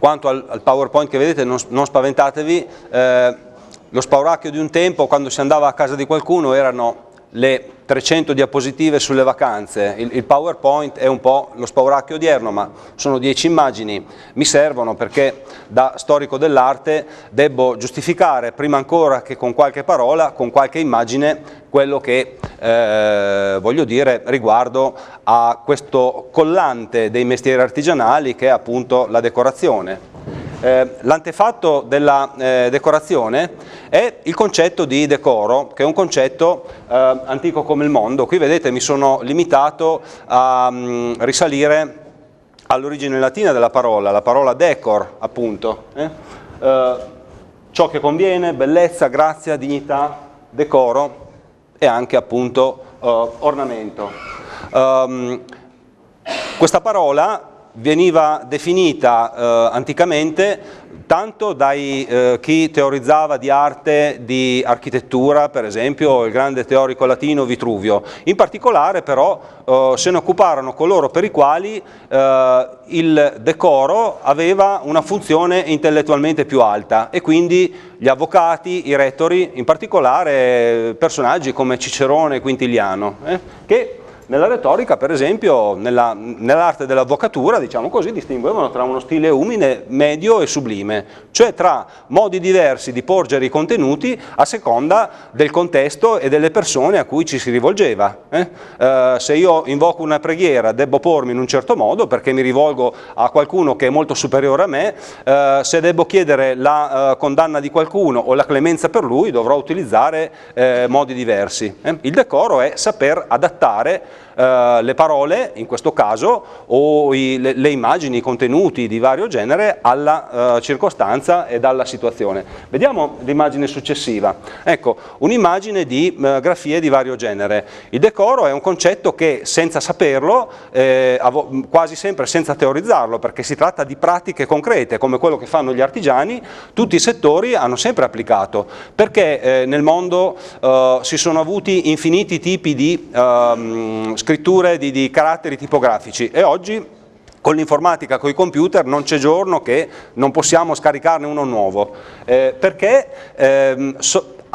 Quanto al PowerPoint che vedete, non spaventatevi, lo spauracchio di un tempo, quando si andava a casa di qualcuno, erano le 300 diapositive sulle vacanze. Il PowerPoint è un po' lo spauracchio odierno, ma sono 10 immagini, mi servono perché da storico dell'arte debbo giustificare prima ancora che con qualche parola, con qualche immagine, quello che voglio dire riguardo a questo collante dei mestieri artigianali che è appunto la decorazione. L'antefatto della decorazione è il concetto di decoro, che è un concetto antico come il mondo. Qui vedete mi sono limitato a risalire all'origine latina della parola, la parola decor appunto. Ciò che conviene, bellezza, grazia, dignità, decoro e anche appunto ornamento. Questa parola veniva definita anticamente tanto dai chi teorizzava di arte, di architettura, per esempio il grande teorico latino Vitruvio. In particolare però se ne occuparono coloro per i quali il decoro aveva una funzione intellettualmente più alta, e quindi gli avvocati, i rettori, in particolare personaggi come Cicerone e Quintiliano, che nella retorica, per esempio, nell'arte dell'avvocatura, diciamo così, distinguevano tra uno stile umile, medio e sublime, cioè tra modi diversi di porgere i contenuti a seconda del contesto e delle persone a cui ci si rivolgeva. Se io invoco una preghiera devo pormi in un certo modo perché mi rivolgo a qualcuno che è molto superiore a me, se devo chiedere la condanna di qualcuno o la clemenza per lui dovrò utilizzare modi diversi. Il decoro è saper adattare le parole, in questo caso, o le immagini, i contenuti di vario genere alla circostanza e alla situazione. Vediamo l'immagine successiva. Ecco, un'immagine di grafie di vario genere. Il decoro è un concetto che, senza saperlo, quasi sempre senza teorizzarlo, perché si tratta di pratiche concrete, come quello che fanno gli artigiani, tutti i settori hanno sempre applicato, perché nel mondo si sono avuti infiniti tipi di scritture di caratteri tipografici, e oggi con l'informatica, con i computer, non c'è giorno che non possiamo scaricarne uno nuovo, perché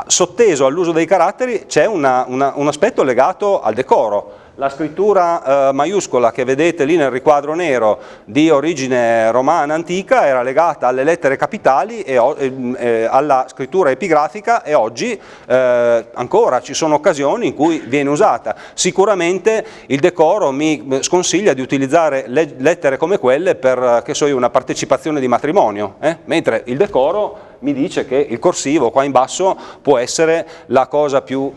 sotteso all'uso dei caratteri c'è un aspetto legato al decoro. La scrittura maiuscola che vedete lì nel riquadro nero, di origine romana antica, era legata alle lettere capitali e alla scrittura epigrafica, e oggi ancora ci sono occasioni in cui viene usata. Sicuramente il decoro mi sconsiglia di utilizzare lettere come quelle per, che so io, una partecipazione di matrimonio, mentre il decoro mi dice che il corsivo qua in basso può essere la cosa più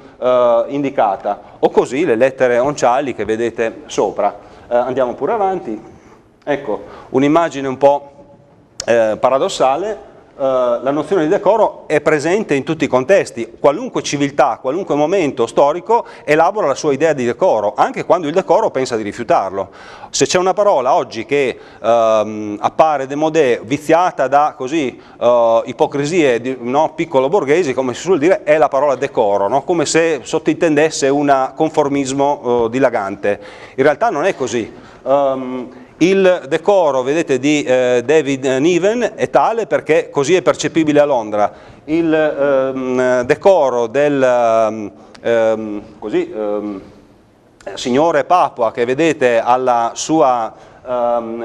indicata, o così le lettere onciali che vedete sopra. Andiamo pure avanti. Ecco, un'immagine un po' paradossale. La nozione di decoro è presente in tutti i contesti. Qualunque civiltà, qualunque momento storico elabora la sua idea di decoro, anche quando il decoro pensa di rifiutarlo. Se c'è una parola oggi che appare démodé, viziata da così ipocrisie piccolo borghesi, come si suol dire, è la parola decoro, no? Come se sottintendesse un conformismo dilagante. In realtà non è così. Il decoro, vedete, di David Niven è tale perché così è percepibile a Londra. Il decoro del signore Papua che vedete alla sua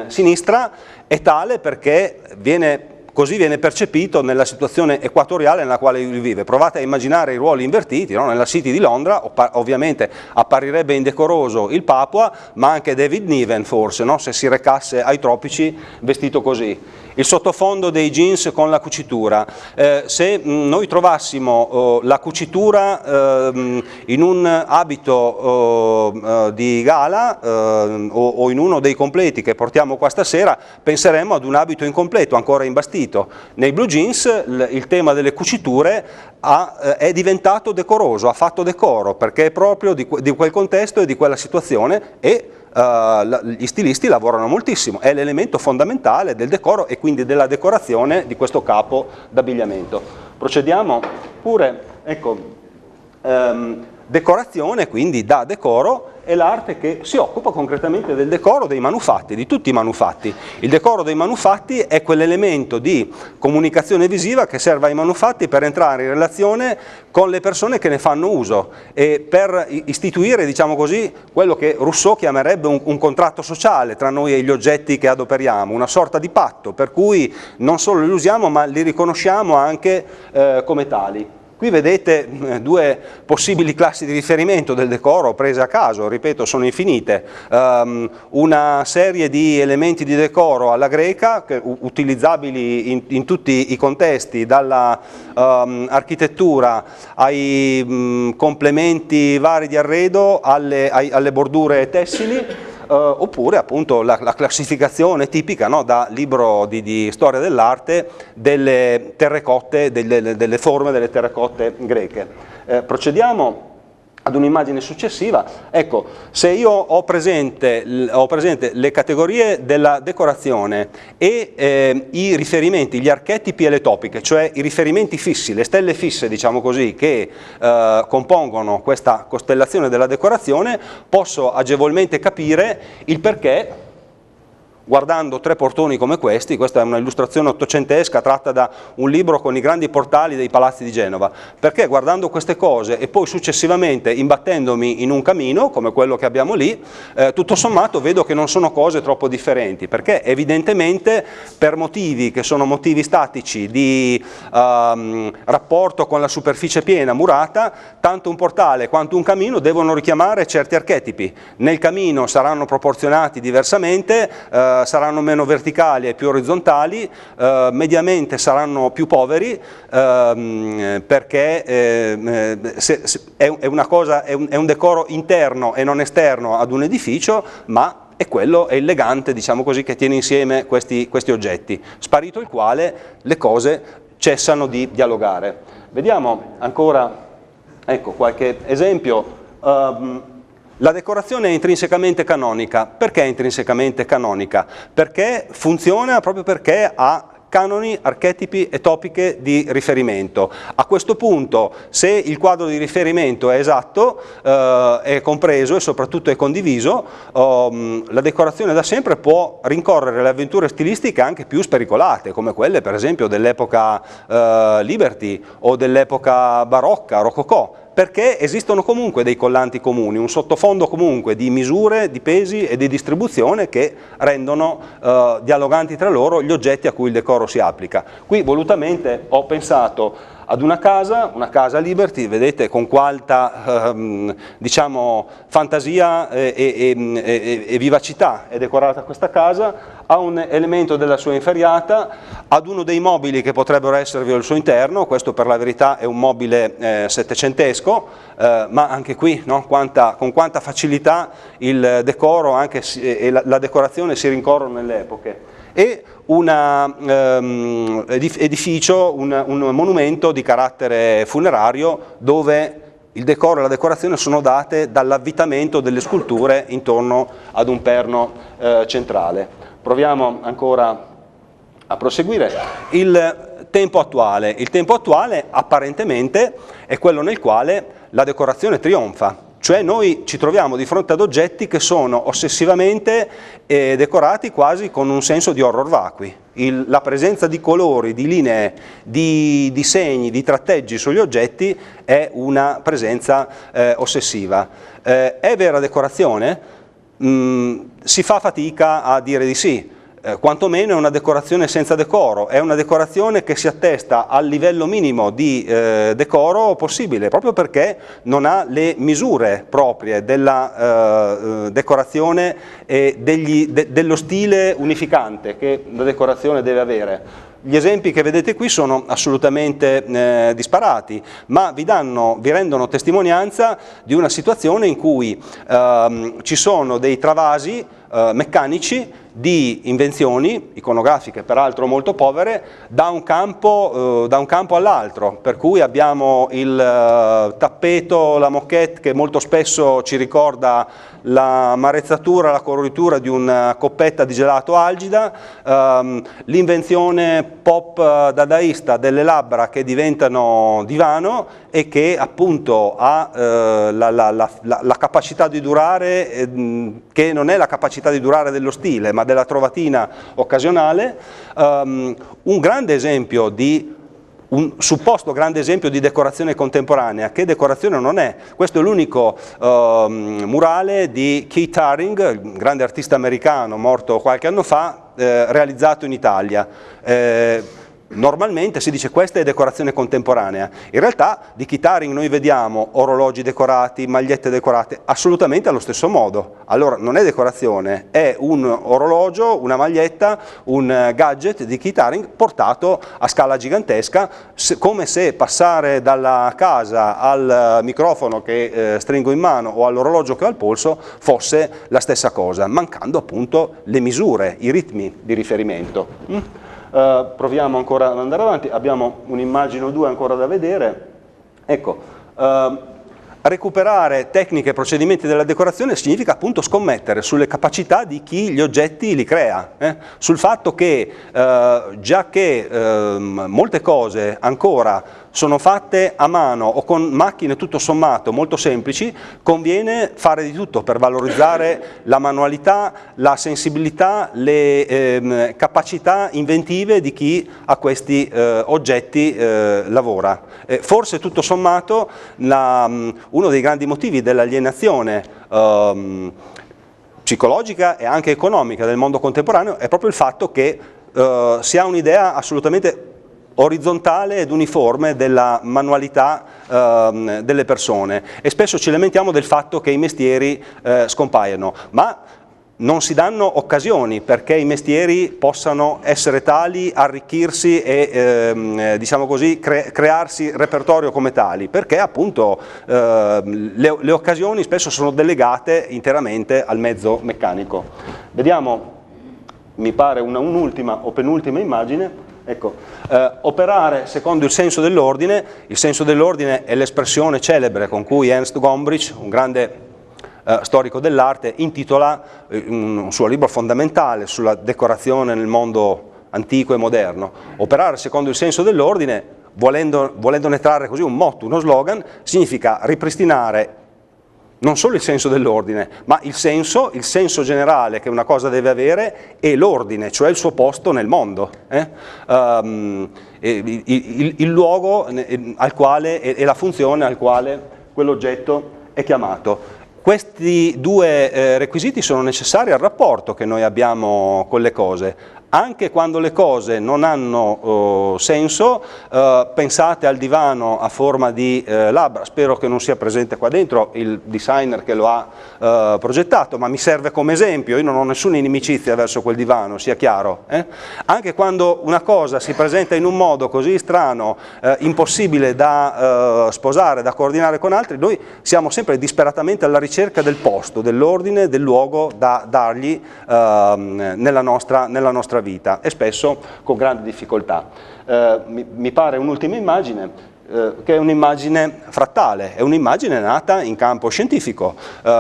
sinistra è tale perché così viene percepito nella situazione equatoriale nella quale lui vive. Provate a immaginare i ruoli invertiti, no? Nella City di Londra ovviamente apparirebbe indecoroso il Papua, ma anche David Niven forse, no? Se si recasse ai tropici vestito così. Il sottofondo dei jeans con la cucitura. Se noi trovassimo la cucitura in un abito di gala o in uno dei completi che portiamo qua stasera, penseremmo ad un abito incompleto, ancora imbastito. Nei blue jeans il tema delle cuciture è diventato decoroso, ha fatto decoro, perché è proprio di quel contesto e di quella situazione, e gli stilisti lavorano moltissimo, è l'elemento fondamentale del decoro e quindi della decorazione di questo capo d'abbigliamento. Procediamo pure, ecco, decorazione, quindi da decoro, è l'arte che si occupa concretamente del decoro dei manufatti, di tutti i manufatti. Il decoro dei manufatti è quell'elemento di comunicazione visiva che serve ai manufatti per entrare in relazione con le persone che ne fanno uso e per istituire, diciamo così, quello che Rousseau chiamerebbe un contratto sociale tra noi e gli oggetti che adoperiamo, una sorta di patto per cui non solo li usiamo ma li riconosciamo anche come tali. Qui vedete due possibili classi di riferimento del decoro prese a caso, ripeto sono infinite, una serie di elementi di decoro alla greca utilizzabili in tutti i contesti, dalla architettura ai complementi vari di arredo alle bordure tessili. Oppure appunto la classificazione tipica, no, da libro di storia dell'arte delle terracotte, delle forme delle terracotte greche. Procediamo ad un'immagine successiva. Ecco, se io ho presente le categorie della decorazione e i riferimenti, gli archetipi e le topiche, cioè i riferimenti fissi, le stelle fisse, diciamo così, che compongono questa costellazione della decorazione, posso agevolmente capire il perché, guardando tre portoni come questi. Questa è una illustrazione ottocentesca tratta da un libro con i grandi portali dei palazzi di Genova, perché guardando queste cose e poi successivamente imbattendomi in un camino come quello che abbiamo lì, tutto sommato vedo che non sono cose troppo differenti, perché evidentemente per motivi che sono motivi statici di rapporto con la superficie piena murata, tanto un portale quanto un camino devono richiamare certi archetipi. Nel camino saranno proporzionati diversamente, saranno meno verticali e più orizzontali, mediamente saranno più poveri, perché è un decoro interno e non esterno ad un edificio, ma è elegante, diciamo così, che tiene insieme questi oggetti, sparito il quale le cose cessano di dialogare. Vediamo ancora, ecco, qualche esempio. La decorazione è intrinsecamente canonica. Perché è intrinsecamente canonica? Perché funziona proprio perché ha canoni, archetipi e topiche di riferimento. A questo punto, se il quadro di riferimento è esatto, è compreso e soprattutto è condiviso, la decorazione da sempre può rincorrere le avventure stilistiche anche più spericolate, come quelle per esempio dell'epoca Liberty o dell'epoca barocca, rococò, perché esistono comunque dei collanti comuni, un sottofondo comunque di misure, di pesi e di distribuzione che rendono dialoganti tra loro gli oggetti a cui il decoro si applica. Qui volutamente ho pensato ad una casa Liberty, vedete con quanta diciamo fantasia e vivacità è decorata questa casa, ha un elemento della sua inferriata, ad uno dei mobili che potrebbero esservi al suo interno. Questo per la verità è un mobile settecentesco, ma anche qui, no, con quanta facilità il decoro e la decorazione si rincorrono nelle epoche. E un edificio, un monumento di carattere funerario dove il decoro e la decorazione sono date dall'avvitamento delle sculture intorno ad un perno centrale. Proviamo ancora a proseguire. Il tempo attuale apparentemente è quello nel quale la decorazione trionfa. Cioè noi ci troviamo di fronte ad oggetti che sono ossessivamente decorati quasi con un senso di horror vacui. La presenza di colori, di linee, di disegni, di tratteggi sugli oggetti è una presenza ossessiva. È vera decorazione? Si fa fatica a dire di sì. Quantomeno è una decorazione senza decoro, è una decorazione che si attesta al livello minimo di decoro possibile, proprio perché non ha le misure proprie della decorazione e dello stile unificante che la decorazione deve avere. Gli esempi che vedete qui sono assolutamente disparati, ma vi rendono testimonianza di una situazione in cui ci sono dei travasi meccanici di invenzioni, iconografiche peraltro molto povere, da un campo all'altro, per cui abbiamo il tappeto, la moquette che molto spesso ci ricorda la marezzatura, la coloritura di una coppetta di gelato algida, l'invenzione pop dadaista delle labbra che diventano divano e che appunto ha la capacità di durare, che non è la capacità di durare dello stile ma della trovatina occasionale. Un grande esempio di un supposto grande esempio di decorazione contemporanea, che decorazione non è. Questo è l'unico murale di Keith Haring, il grande artista americano morto qualche anno fa, realizzato in Italia. Normalmente si dice questa è decorazione contemporanea, in realtà di Keith Haring noi vediamo orologi decorati, magliette decorate, assolutamente allo stesso modo. Allora non è decorazione, è un orologio, una maglietta, un gadget di Keith Haring portato a scala gigantesca, come se passare dalla casa al microfono che stringo in mano o all'orologio che ho al polso fosse la stessa cosa, mancando appunto le misure, i ritmi di riferimento. Proviamo ancora ad andare avanti, abbiamo un'immagine o due ancora da vedere. Ecco, recuperare tecniche e procedimenti della decorazione significa appunto scommettere sulle capacità di chi gli oggetti li crea, sul fatto che già che molte cose ancora sono fatte a mano o con macchine tutto sommato molto semplici, conviene fare di tutto per valorizzare la manualità, la sensibilità, le capacità inventive di chi a questi oggetti lavora. Forse tutto sommato uno dei grandi motivi dell'alienazione psicologica e anche economica del mondo contemporaneo è proprio il fatto che si ha un'idea assolutamente orizzontale ed uniforme della manualità delle persone e spesso ci lamentiamo del fatto che i mestieri scompaiono, ma non si danno occasioni perché i mestieri possano essere tali, arricchirsi e diciamo così, crearsi repertorio come tali, perché appunto le occasioni spesso sono delegate interamente al mezzo meccanico. Vediamo, mi pare un'ultima o penultima immagine. Ecco, operare secondo il senso dell'ordine è l'espressione celebre con cui Ernst Gombrich, un grande storico dell'arte, intitola un suo libro fondamentale sulla decorazione nel mondo antico e moderno. Operare secondo il senso dell'ordine, volendone trarre così un motto, uno slogan, significa ripristinare non solo il senso dell'ordine, ma il senso generale che una cosa deve avere e l'ordine, cioè il suo posto nel mondo, il luogo al quale e la funzione al quale quell'oggetto è chiamato. Questi due requisiti sono necessari al rapporto che noi abbiamo con le cose. Anche quando le cose non hanno senso, pensate al divano a forma di labbra, spero che non sia presente qua dentro il designer che lo ha progettato, ma mi serve come esempio, io non ho nessuna inimicizia verso quel divano, sia chiaro. Anche quando una cosa si presenta in un modo così strano, impossibile da sposare, da coordinare con altri, noi siamo sempre disperatamente alla ricerca del posto, dell'ordine, del luogo da dargli nella nostra vita e spesso con grande difficoltà. Mi pare un'ultima immagine che è un'immagine frattale, è un'immagine nata in campo scientifico.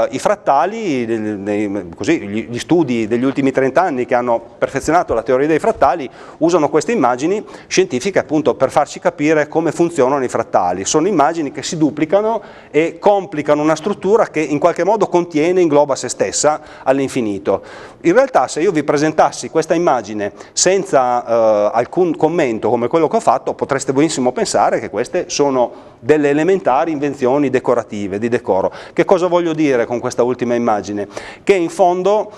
I frattali, così, gli studi degli ultimi 30 anni che hanno perfezionato la teoria dei frattali usano queste immagini scientifiche appunto per farci capire come funzionano i frattali. Sono immagini che si duplicano e complicano una struttura che in qualche modo contiene, ingloba se stessa all'infinito. In realtà se io vi presentassi questa immagine senza alcun commento come quello che ho fatto, potreste benissimo pensare che queste sono delle elementari invenzioni decorative, di decoro. Che cosa voglio dire con questa ultima immagine? Che in fondo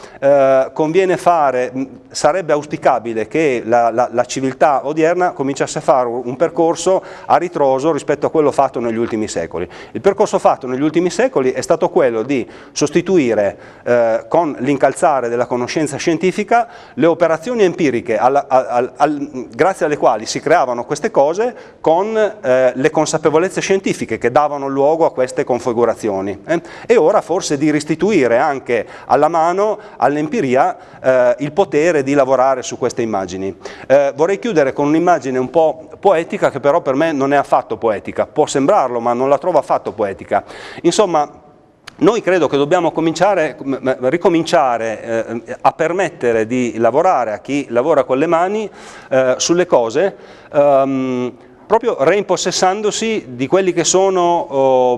conviene fare, sarebbe auspicabile che la civiltà odierna cominciasse a fare un percorso a ritroso rispetto a quello fatto negli ultimi secoli. Il percorso fatto negli ultimi secoli è stato quello di sostituire con l'incalzare della conoscenza scientifica le operazioni empiriche grazie alle quali si creavano queste cose con le consapevolezze scientifiche che davano luogo a queste configurazioni. E ora forse di restituire anche alla mano, all'empiria, il potere di lavorare su queste immagini. Vorrei chiudere con un'immagine un po' poetica, che però per me non è affatto poetica, può sembrarlo ma non la trovo affatto poetica. Insomma, noi credo che dobbiamo ricominciare a permettere di lavorare a chi lavora con le mani sulle cose, proprio reimpossessandosi di quelli che sono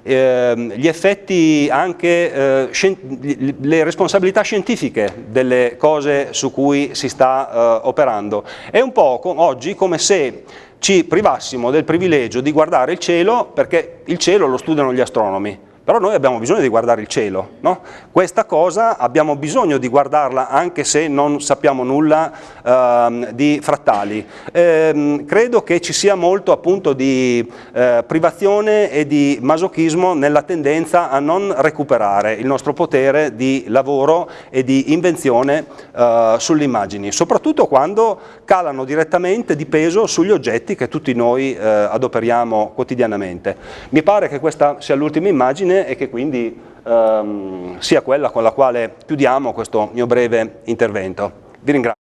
gli effetti, anche le responsabilità scientifiche delle cose su cui si sta operando. È un po' oggi come se ci privassimo del privilegio di guardare il cielo, perché il cielo lo studiano gli astronomi. Però noi abbiamo bisogno di guardare il cielo, no? Questa cosa abbiamo bisogno di guardarla anche se non sappiamo nulla di frattali. Credo che ci sia molto appunto di privazione e di masochismo nella tendenza a non recuperare il nostro potere di lavoro e di invenzione sulle immagini, soprattutto quando calano direttamente di peso sugli oggetti che tutti noi adoperiamo quotidianamente. Mi pare che questa sia l'ultima immagine e che quindi sia quella con la quale chiudiamo questo mio breve intervento. Vi ringrazio.